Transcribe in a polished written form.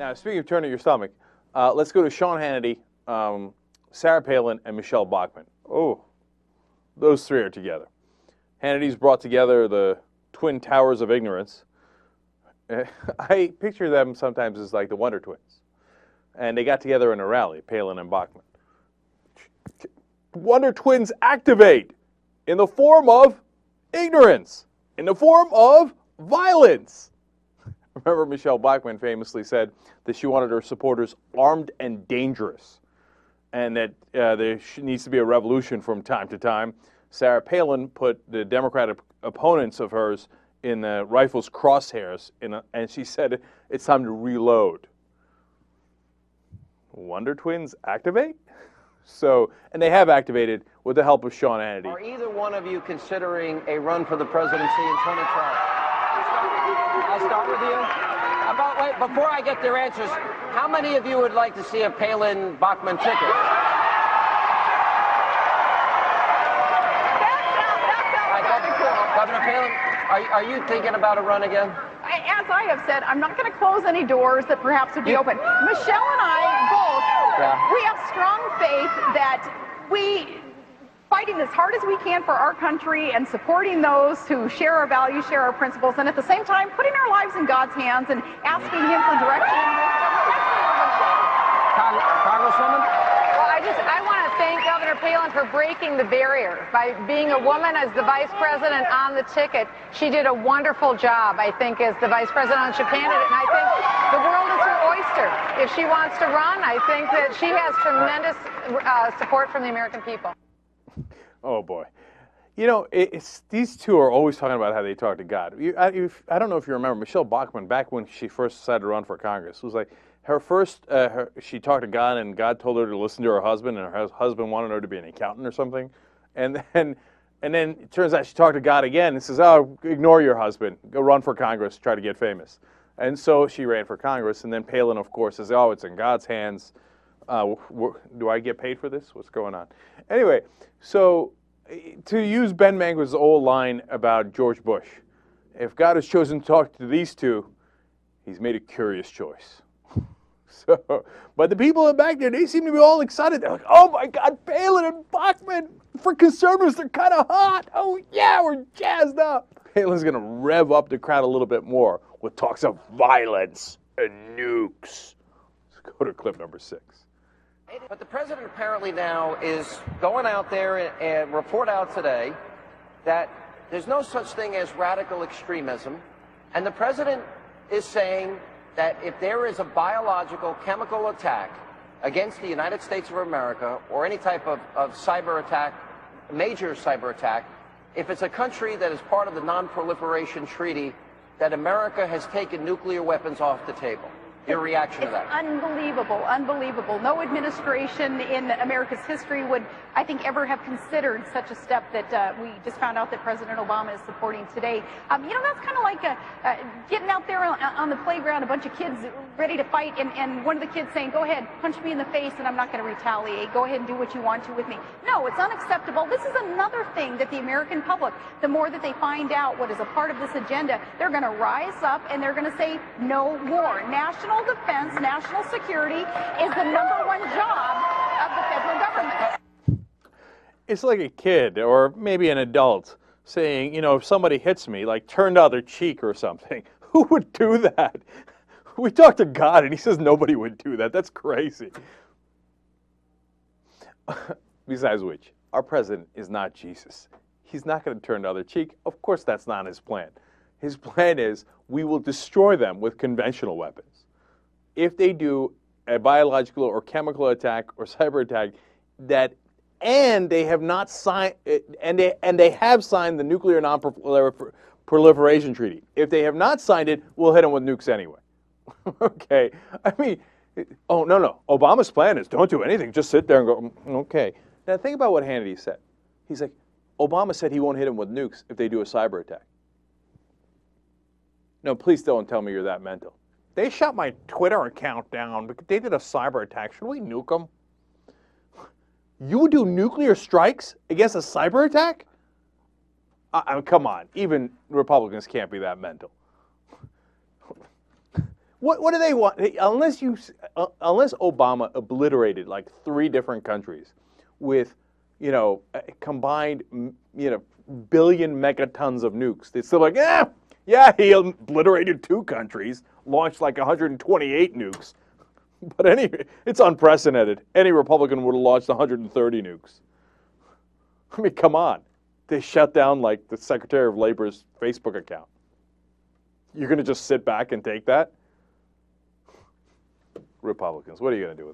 Now, speaking of turning your stomach, let's go to Sean Hannity, Sarah Palin, and Michelle Bachman. Oh, those three are together. Hannity's brought together the twin towers of ignorance. I picture them sometimes as like the Wonder Twins. And they got together in a rally, Palin and Bachman. Wonder Twins activate in the form of ignorance, in the form of violence. Remember, Michelle Bachman famously said that she wanted her supporters armed and dangerous, and that there needs to be a revolution from time to time. Sarah Palin put the Democratic opponents of hers in the rifle's crosshairs, and she said it's time to reload. Wonder Twins activate? So, and they have activated with the help of Sean Hannity. Are either one of you considering a run for the presidency in 2012? I'll start with you. Wait, before I get their answers, how many of you would like to see a Palin-Bachman ticket? Governor Palin, are you thinking about a run again? As I have said, I'm not going to close any doors that perhaps would be open. Michelle and I both, we have strong faith that fighting as hard as we can for our country and supporting those who share our values, share our principles, and at the same time putting our lives in God's hands and asking Him for direction. Congresswoman? Well, I want to thank Governor Palin for breaking the barrier. By being a woman as the vice president on the ticket, she did a wonderful job, I think, as the vice presidential candidate. And I think the world is her oyster. If she wants to run, I think that she has tremendous support from the American people. Oh, boy. You know, these two are always talking about how they talk to God. I don't know if you remember, Michelle Bachman, back when she first decided to run for Congress, was like, she talked to God, and God told her to listen to her husband, and her husband wanted her to be an accountant or something. And then it turns out she talked to God again and says, oh, ignore your husband. Go run for Congress, try to get famous. And so she ran for Congress, and then Palin, of course, says, oh, it's in God's hands. Do I get paid for this? What's going on? Anyway, so to use Ben Mango's old line about George Bush, if God has chosen to talk to these two, He's made a curious choice. So, but the people back there, they seem to be all excited. They're like, oh my God, Palin and Bachman, for conservatives, they're kind of hot. Oh yeah, we're jazzed up. Palin's going to rev up the crowd a little bit more with talks of violence and nukes. Let's go to clip number 6. But the president apparently now is going out there and report out today that there's no such thing as radical extremism. And the president is saying that if there is a biological, chemical attack against the United States of America or any type of cyber attack, major cyber attack, if it's a country that is part of the Non-Proliferation Treaty, that America has taken nuclear weapons off the table. Your reaction to that? Unbelievable, unbelievable. No administration in America's history would, I think, ever have considered such a step that we just found out that President Obama is supporting today. You know, that's kind of like getting out there on the playground, a bunch of kids ready to fight, and one of the kids saying, go ahead, punch me in the face, and I'm not going to retaliate. Go ahead and do what you want to with me. No, it's unacceptable. This is another thing that the American public, the more that they find out what is a part of this agenda, they're going to rise up and they're going to say no more. National defense, national security is the #1 job of the federal government. It's like a kid or maybe an adult saying, you know, if somebody hits me, like turn the other cheek or something. Who would do that? We talked to God and He says nobody would do that. That's crazy. Besides which, our president is not Jesus. He's not going to turn the other cheek. Of course, that's not his plan. His plan is we will destroy them with conventional weapons. If they do a biological or chemical attack or cyber attack, and they have not signed, and they have signed the Nuclear Non-Proliferation Treaty. If they have not signed it, we'll hit them with nukes anyway. Okay, I mean, oh no, Obama's plan is don't do anything, just sit there and go. Okay, now think about what Hannity said. He's like, Obama said he won't hit them with nukes if they do a cyber attack. No, please don't tell me you're that mental. They shut my Twitter account down because they did a cyber attack. Should we nuke them? You would do nuclear strikes against a cyber attack? I mean, come on. Even Republicans can't be that mental. What do they want? Unless Obama obliterated like 3 different countries with, a combined, billion megatons of nukes, they're still like, yeah, he obliterated 2 countries, launched like 128 nukes. But anyway, it's unprecedented. Any Republican would have launched 130 nukes. I mean, come on. They shut down like the Secretary of Labor's Facebook account. You're going to just sit back and take that? Republicans, what are you going to do with it?